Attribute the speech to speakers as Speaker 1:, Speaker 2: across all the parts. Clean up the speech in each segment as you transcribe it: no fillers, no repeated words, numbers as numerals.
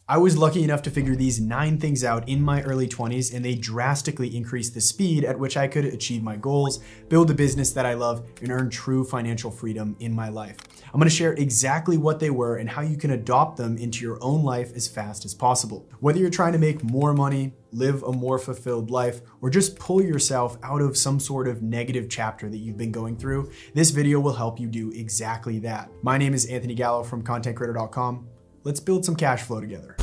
Speaker 1: I was lucky enough to figure these 9 things out in my early 20s, and they drastically increased the speed at which I could achieve my goals, build a business that I love, and earn true financial freedom in my life. I'm gonna share exactly what they were and how you can adopt them into your own life as fast as possible. Whether you're trying to make more money, live a more fulfilled life, or just pull yourself out of some sort of negative chapter that you've been going through, this video will help you do exactly that. My name is Anthony Gallo from ContentCreator.com. Let's build some cash flow together.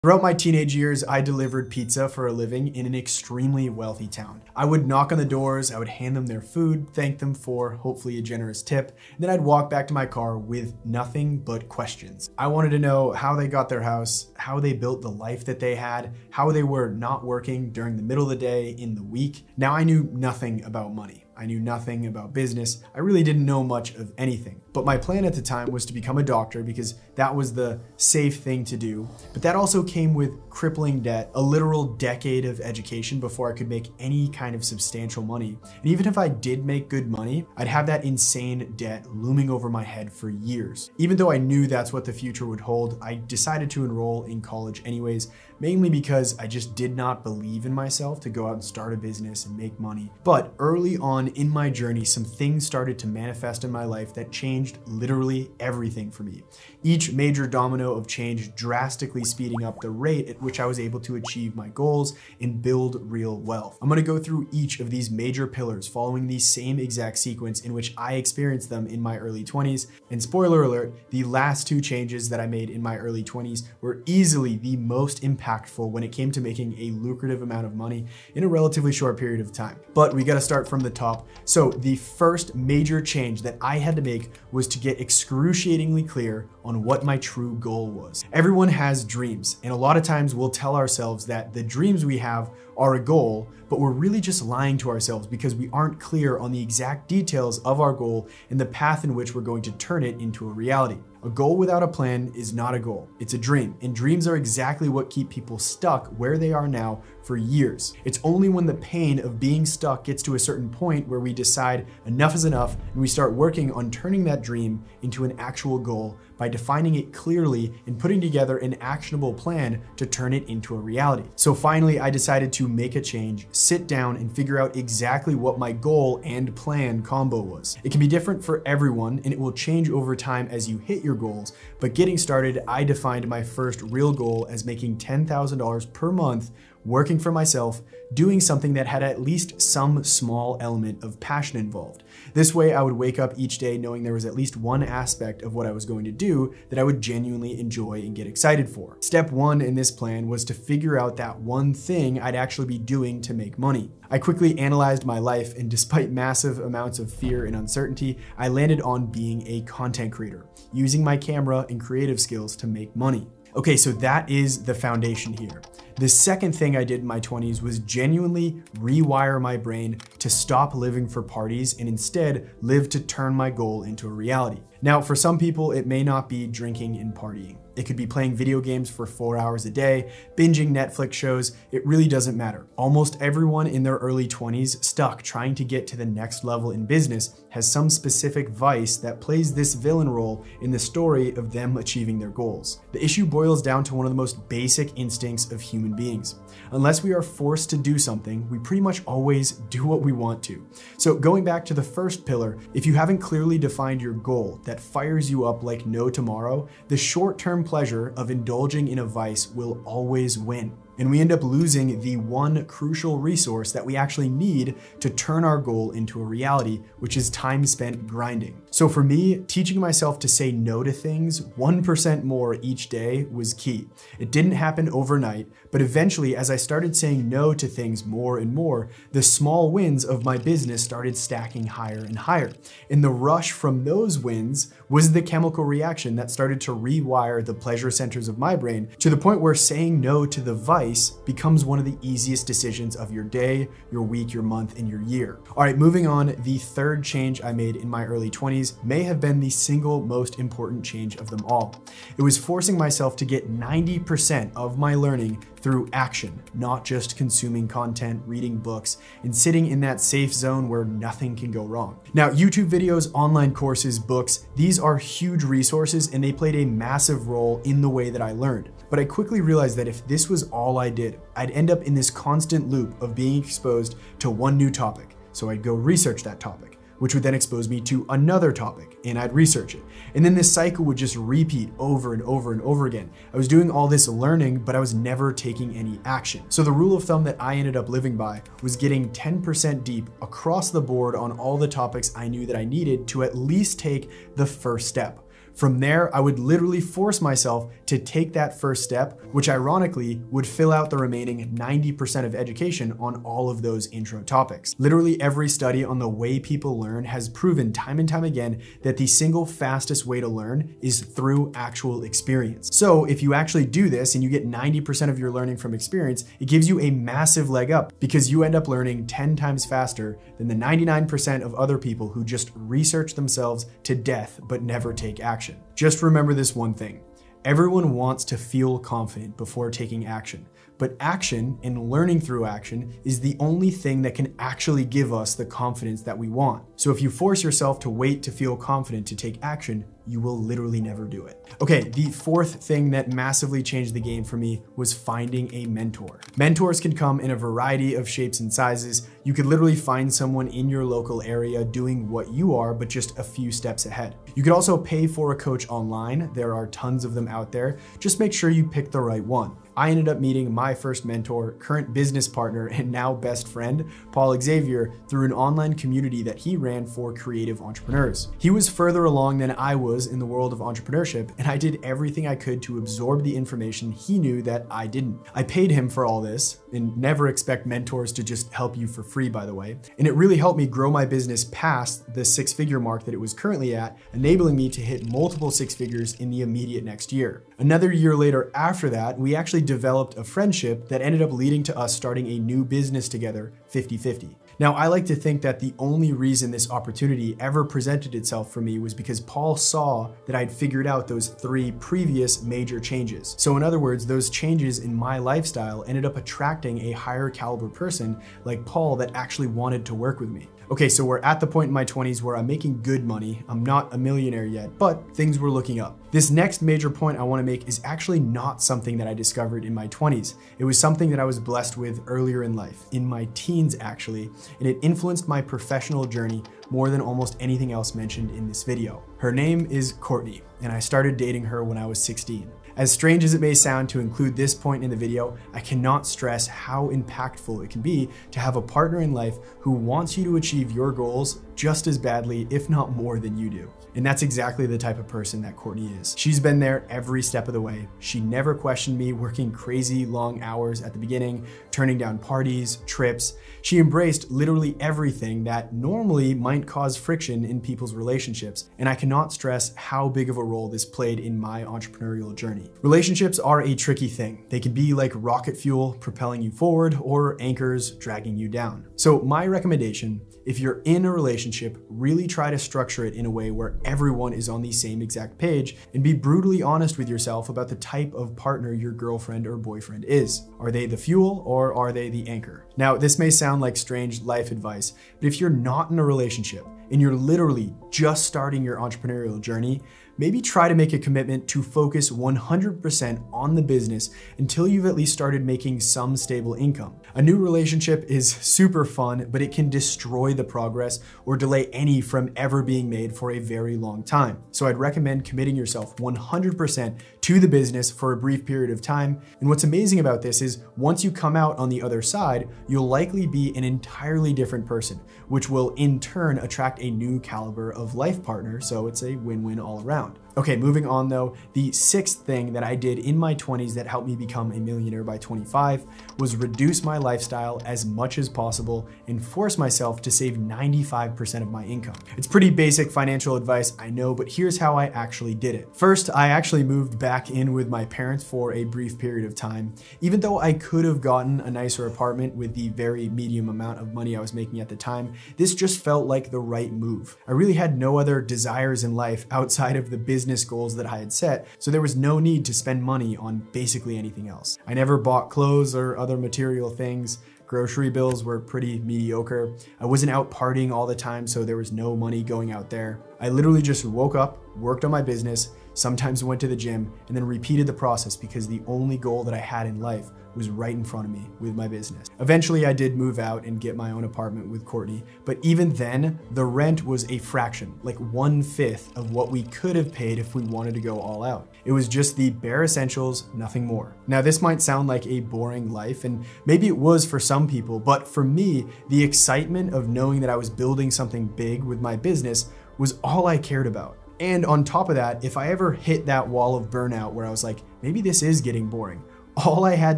Speaker 1: Throughout my teenage years, I delivered pizza for a living in an extremely wealthy town. I would knock on the doors, I would hand them their food, thank them for hopefully a generous tip, and then I'd walk back to my car with nothing but questions. I wanted to know how they got their house, how they built the life that they had, how they were not working during the middle of the day, in the week. Now, I knew nothing about money. I knew nothing about business. I really didn't know much of anything. But my plan at the time was to become a doctor because that was the safe thing to do. But that also came with crippling debt, a literal decade of education before I could make any kind of substantial money. And even if I did make good money, I'd have that insane debt looming over my head for years. Even though I knew that's what the future would hold, I decided to enroll in college anyways, mainly because I just did not believe in myself to go out and start a business and make money. But early on in my journey, some things started to manifest in my life that changed literally everything for me. Each major domino of change drastically speeding up the rate at which I was able to achieve my goals and build real wealth. I'm gonna go through each of these major pillars following the same exact sequence in which I experienced them in my early 20s. And spoiler alert, the last 2 changes that I made in my early 20s were easily the most impactful when it came to making a lucrative amount of money in a relatively short period of time. But we gotta start from the top. So the first major change that I had to make was to get excruciatingly clear on what my true goal was. Everyone has dreams, and a lot of times we'll tell ourselves that the dreams we have are a goal, but we're really just lying to ourselves because we aren't clear on the exact details of our goal and the path in which we're going to turn it into a reality. A goal without a plan is not a goal, it's a dream, and dreams are exactly what keep people stuck where they are now for years. It's only when the pain of being stuck gets to a certain point where we decide enough is enough and we start working on turning that dream into an actual goal by defining it clearly and putting together an actionable plan to turn it into a reality. So finally, I decided to make a change, sit down and figure out exactly what my goal and plan combo was. It can be different for everyone and it will change over time as you hit your goals, but getting started, I defined my first real goal as making $10,000 per month working for myself, doing something that had at least some small element of passion involved. This way, I would wake up each day knowing there was at least one aspect of what I was going to do that I would genuinely enjoy and get excited for. Step 1 in this plan was to figure out that one thing I'd actually be doing to make money. I quickly analyzed my life, and despite massive amounts of fear and uncertainty, I landed on being a content creator, using my camera and creative skills to make money. Okay, so that is the foundation here. The second thing I did in my 20s was genuinely rewire my brain to stop living for parties and instead live to turn my goal into a reality. Now, for some people, it may not be drinking and partying. It could be playing video games for 4 hours a day, binging Netflix shows. It really doesn't matter. Almost everyone in their early 20s stuck trying to get to the next level in business has some specific vice that plays this villain role in the story of them achieving their goals. The issue boils down to one of the most basic instincts of human beings. Unless we are forced to do something, we pretty much always do what we want to. So going back to the first pillar, if you haven't clearly defined your goal that fires you up like no tomorrow, the short-term pleasure of indulging in a vice will always win. And we end up losing the one crucial resource that we actually need to turn our goal into a reality, which is time spent grinding. So for me, teaching myself to say no to things 1% more each day was key. It didn't happen overnight, but eventually, as I started saying no to things more and more, the small wins of my business started stacking higher and higher. And the rush from those wins was the chemical reaction that started to rewire the pleasure centers of my brain to the point where saying no to the vice twice becomes one of the easiest decisions of your day, your week, your month, and your year. All right, moving on, the third change I made in my early 20s may have been the single most important change of them all. It was forcing myself to get 90% of my learning through action, not just consuming content, reading books, and sitting in that safe zone where nothing can go wrong. Now, YouTube videos, online courses, books, these are huge resources and they played a massive role in the way that I learned. But I quickly realized that if this was all I did, I'd end up in this constant loop of being exposed to one new topic. So I'd go research that topic, which would then expose me to another topic, and I'd research it. And then this cycle would just repeat over and over and over again. I was doing all this learning, but I was never taking any action. So the rule of thumb that I ended up living by was getting 10% deep across the board on all the topics I knew that I needed to at least take the first step. From there, I would literally force myself to take that first step, which ironically would fill out the remaining 90% of education on all of those intro topics. Literally every study on the way people learn has proven time and time again that the single fastest way to learn is through actual experience. So if you actually do this and you get 90% of your learning from experience, it gives you a massive leg up because you end up learning 10 times faster than the 99% of other people who just research themselves to death but never take action. Just remember this one thing. Everyone wants to feel confident before taking action, but action and learning through action is the only thing that can actually give us the confidence that we want. So if you force yourself to wait to feel confident to take action, you will literally never do it. Okay, the fourth thing that massively changed the game for me was finding a mentor. Mentors can come in a variety of shapes and sizes. You could literally find someone in your local area doing what you are, but just a few steps ahead. You could also pay for a coach online. There are tons of them out there. Just make sure you pick the right one. I ended up meeting my first mentor, current business partner, and now best friend, Paul Xavier, through an online community that he ran for creative entrepreneurs. He was further along than I was in the world of entrepreneurship, and I did everything I could to absorb the information he knew that I didn't. I paid him for all this, and never expect mentors to just help you for free, by the way. And it really helped me grow my business past the six-figure mark that it was currently at, enabling me to hit multiple six figures in the immediate next year. Another year later after that, we actually developed a friendship that ended up leading to us starting a new business together, 50/50. Now, I like to think that the only reason this opportunity ever presented itself for me was because Paul saw that I'd figured out those 3 previous major changes. So in other words, those changes in my lifestyle ended up attracting a higher caliber person like Paul that actually wanted to work with me. Okay, so we're at the point in my 20s where I'm making good money. I'm not a millionaire yet, but things were looking up. This next major point I want to make is actually not something that I discovered in my 20s. It was something that I was blessed with earlier in life, in my teens actually, and it influenced my professional journey more than almost anything else mentioned in this video. Her name is Courtney, and I started dating her when I was 16. As strange as it may sound to include this point in the video, I cannot stress how impactful it can be to have a partner in life who wants you to achieve your goals just as badly, if not more than you do. And that's exactly the type of person that Courtney is. She's been there every step of the way. She never questioned me working crazy long hours at the beginning, turning down parties, trips. She embraced literally everything that normally might cause friction in people's relationships. And I cannot stress how big of a role this played in my entrepreneurial journey. Relationships are a tricky thing. They can be like rocket fuel propelling you forward or anchors dragging you down. So my recommendation, if you're in a relationship, really try to structure it in a way where everyone is on the same exact page and be brutally honest with yourself about the type of partner your girlfriend or boyfriend is. Are they the fuel or are they the anchor? Now, this may sound like strange life advice, but if you're not in a relationship and you're literally just starting your entrepreneurial journey, maybe try to make a commitment to focus 100% on the business until you've at least started making some stable income. A new relationship is super fun, but it can destroy the progress or delay any from ever being made for a very long time. So I'd recommend committing yourself 100% to the business for a brief period of time. And what's amazing about this is once you come out on the other side, you'll likely be an entirely different person, which will in turn attract a new caliber of life partner. So it's a win-win all around. Okay, moving on though, the sixth thing that I did in my 20s that helped me become a millionaire by 25 was reduce my lifestyle as much as possible and force myself to save 95% of my income. It's pretty basic financial advice, I know, but here's how I actually did it. First, I actually moved back in with my parents for a brief period of time. Even though I could have gotten a nicer apartment with the very medium amount of money I was making at the time, this just felt like the right move. I really had no other desires in life outside of the business goals that I had set, so there was no need to spend money on basically anything else. I never bought clothes or other material things. Grocery bills were pretty mediocre. I wasn't out partying all the time, so there was no money going out there. I literally just woke up, worked on my business, sometimes went to the gym, and then repeated the process because the only goal that I had in life was right in front of me with my business. Eventually, I did move out and get my own apartment with Courtney, but even then, the rent was a fraction, like 1/5 of what we could have paid if we wanted to go all out. It was just the bare essentials, nothing more. Now, this might sound like a boring life, and maybe it was for some people, but for me, the excitement of knowing that I was building something big with my business was all I cared about. And on top of that, if I ever hit that wall of burnout where I was like, maybe this is getting boring, all I had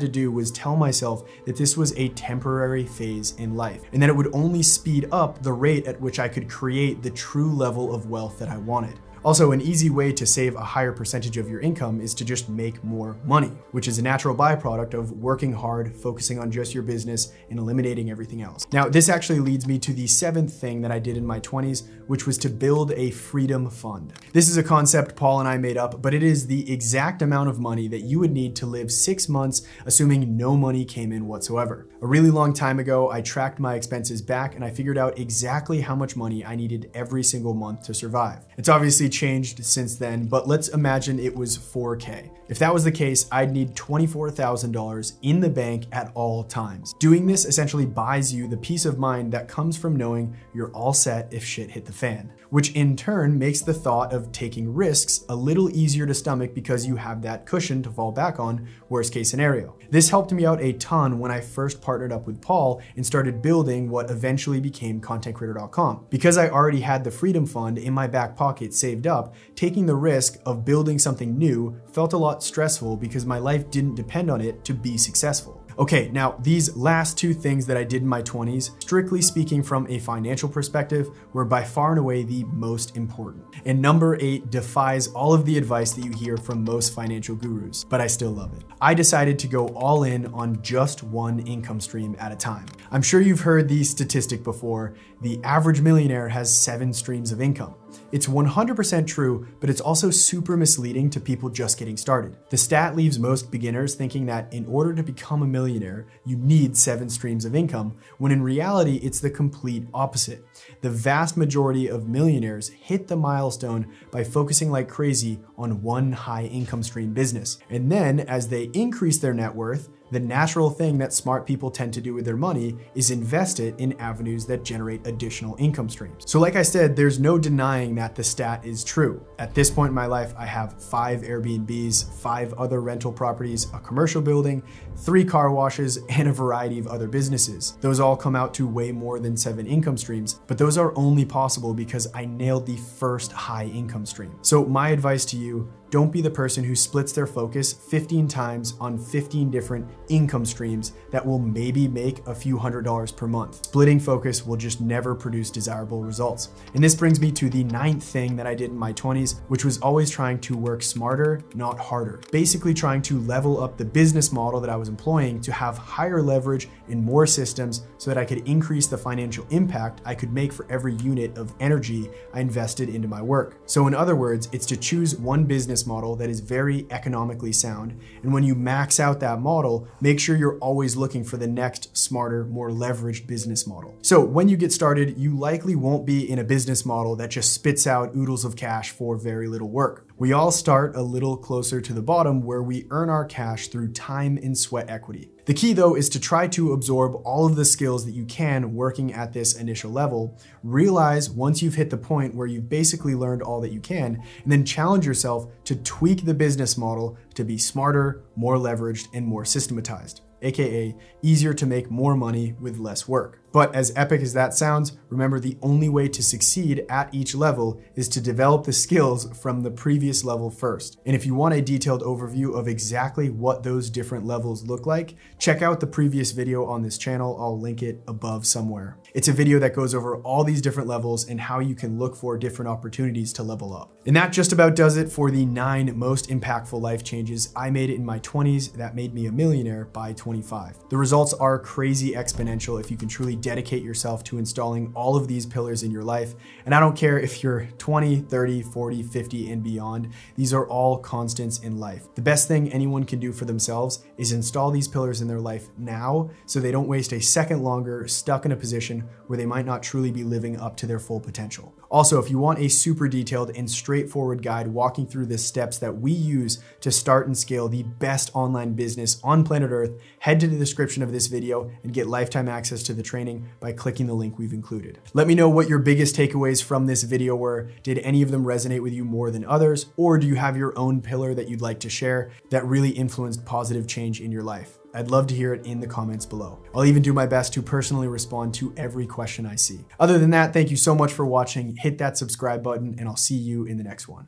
Speaker 1: to do was tell myself that this was a temporary phase in life and that it would only speed up the rate at which I could create the true level of wealth that I wanted. Also, an easy way to save a higher percentage of your income is to just make more money, which is a natural byproduct of working hard, focusing on just your business, and eliminating everything else. Now, this actually leads me to the seventh thing that I did in my 20s, which was to build a freedom fund. This is a concept Paul and I made up, but it is the exact amount of money that you would need to live 6 months, assuming no money came in whatsoever. A really long time ago, I tracked my expenses back and I figured out exactly how much money I needed every single month to survive. It's obviously changed since then, but let's imagine it was $4K. If that was the case, I'd need $24,000 in the bank at all times. Doing this essentially buys you the peace of mind that comes from knowing you're all set if shit hit the fan, which in turn makes the thought of taking risks a little easier to stomach because you have that cushion to fall back on, worst case scenario. This helped me out a ton when I first partnered up with Paul and started building what eventually became ContentCreator.com. Because I already had the Freedom Fund in my back pocket saved up, taking the risk of building something new felt a lot stressful because my life didn't depend on it to be successful. Okay, now these last two things that I did in my 20s, strictly speaking from a financial perspective, were by far and away the most important. And number 8 defies all of the advice that you hear from most financial gurus, but I still love it. I decided to go all in on just one income stream at a time. I'm sure you've heard the statistic before, the average millionaire has 7 streams of income. It's 100% true, but it's also super misleading to people just getting started. The stat leaves most beginners thinking that in order to become a millionaire, you need 7 streams of income, when in reality, it's the complete opposite. The vast majority of millionaires hit the milestone by focusing like crazy on one high income stream business. And then as they increase their net worth, the natural thing that smart people tend to do with their money is invest it in avenues that generate additional income streams. So like I said, there's no denying that the stat is true. At this point in my life, I have 5 Airbnbs, 5 other rental properties, a commercial building, 3 car washes, and a variety of other businesses. Those all come out to way more than 7 income streams, but those are only possible because I nailed the first high income stream. So my advice to you, don't be the person who splits their focus 15 times on 15 different income streams that will maybe make a few $100s per month. Splitting focus will just never produce desirable results. And this brings me to the 9th thing that I did in my 20s, which was always trying to work smarter, not harder. Basically trying to level up the business model that I was employing to have higher leverage and more systems so that I could increase the financial impact I could make for every unit of energy I invested into my work. So in other words, it's to choose one business model that is very economically sound. And when you max out that model, make sure you're always looking for the next smarter, more leveraged business model. So when you get started, you likely won't be in a business model that just spits out oodles of cash for very little work. We all start a little closer to the bottom where we earn our cash through time and sweat equity. The key though is to try to absorb all of the skills that you can working at this initial level. Realize once you've hit the point where you've basically learned all that you can, and then challenge yourself to tweak the business model to be smarter, more leveraged, and more systematized, aka easier to make more money with less work. But as epic as that sounds, remember the only way to succeed at each level is to develop the skills from the previous level first. And if you want a detailed overview of exactly what those different levels look like, check out the previous video on this channel. I'll link it above somewhere. It's a video that goes over all these different levels and how you can look for different opportunities to level up. And that just about does it for the 9 most impactful life changes I made in my 20s that made me a millionaire by 25. The results are crazy exponential if you can truly dedicate yourself to installing all of these pillars in your life. And I don't care if you're 20, 30, 40, 50, and beyond, these are all constants in life. The best thing anyone can do for themselves is install these pillars in their life now so they don't waste a second longer stuck in a position where they might not truly be living up to their full potential. Also, if you want a super detailed and straightforward guide walking through the steps that we use to start and scale the best online business on planet Earth, head to the description of this video and get lifetime access to the training by clicking the link we've included. Let me know what your biggest takeaways from this video were. Did any of them resonate with you more than others? Or do you have your own pillar that you'd like to share that really influenced positive change in your life? I'd love to hear it in the comments below. I'll even do my best to personally respond to every question I see. Other than that, thank you so much for watching. Hit that subscribe button and I'll see you in the next one.